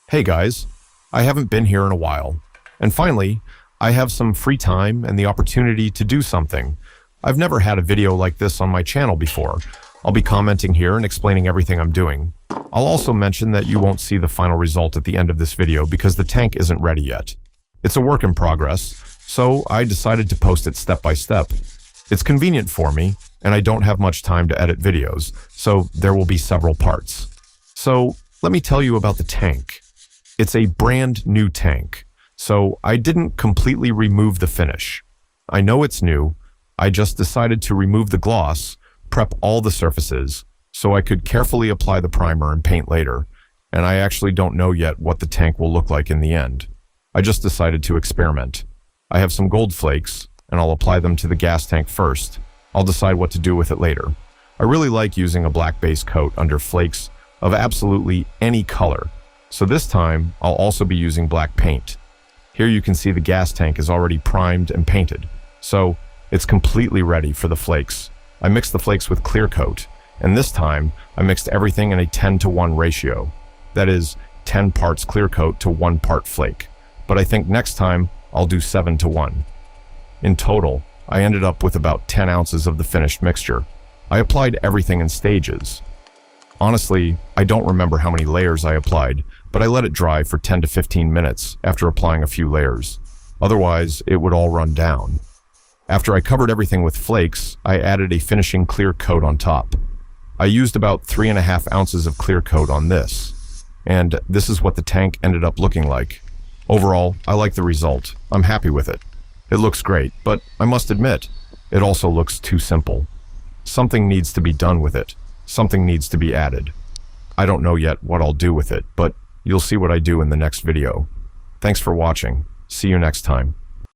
Hey guys, I haven't been here in a while, and finally, I have some free time and the opportunity to do something. I've never had a video like this on my channel before. I'll be commenting here and explaining everything I'm doing. I'll also mention that you won't see the final result at the end of this video because the tank isn't ready yet. It's a work in progress, so I decided to post it step by step. It's convenient for me, and I don't have much time to edit videos, so there will be several parts. So let me tell you about the tank. It's a brand new tank, so I didn't completely remove the finish. I know it's new. I just decided to remove the gloss, prep all the surfaces, so I could carefully apply the primer and paint later, and I actually don't know yet what the tank will look like in the end. I just decided to experiment. I have some gold flakes, and I'll apply them to the gas tank first. I'll decide what to do with it later. I really like using a black base coat under flakes of absolutely any color, so this time I'll also be using black paint. Here you can see the gas tank is already primed and painted, so it's completely ready for the flakes. I mixed the flakes with clear coat, and this time I mixed everything in a 10-to-1 ratio. That is 10 parts clear coat to 1 part flake, but I think next time I'll do 7-to-1. In total, I ended up with about 10 ounces of the finished mixture. I applied everything in stages. Honestly, I don't remember how many layers I applied, but I let it dry for 10 to 15 minutes after applying a few layers. Otherwise, it would all run down. After I covered everything with flakes, I added a finishing clear coat on top. I used about 3.5 ounces of clear coat on this, and this is what the tank ended up looking like. Overall, I like the result. I'm happy with it. It looks great, but I must admit, it also looks too simple. Something needs to be done with it. Something needs to be added. I don't know yet what I'll do with it, but you'll see what I do in the next video. Thanks for watching. See you next time.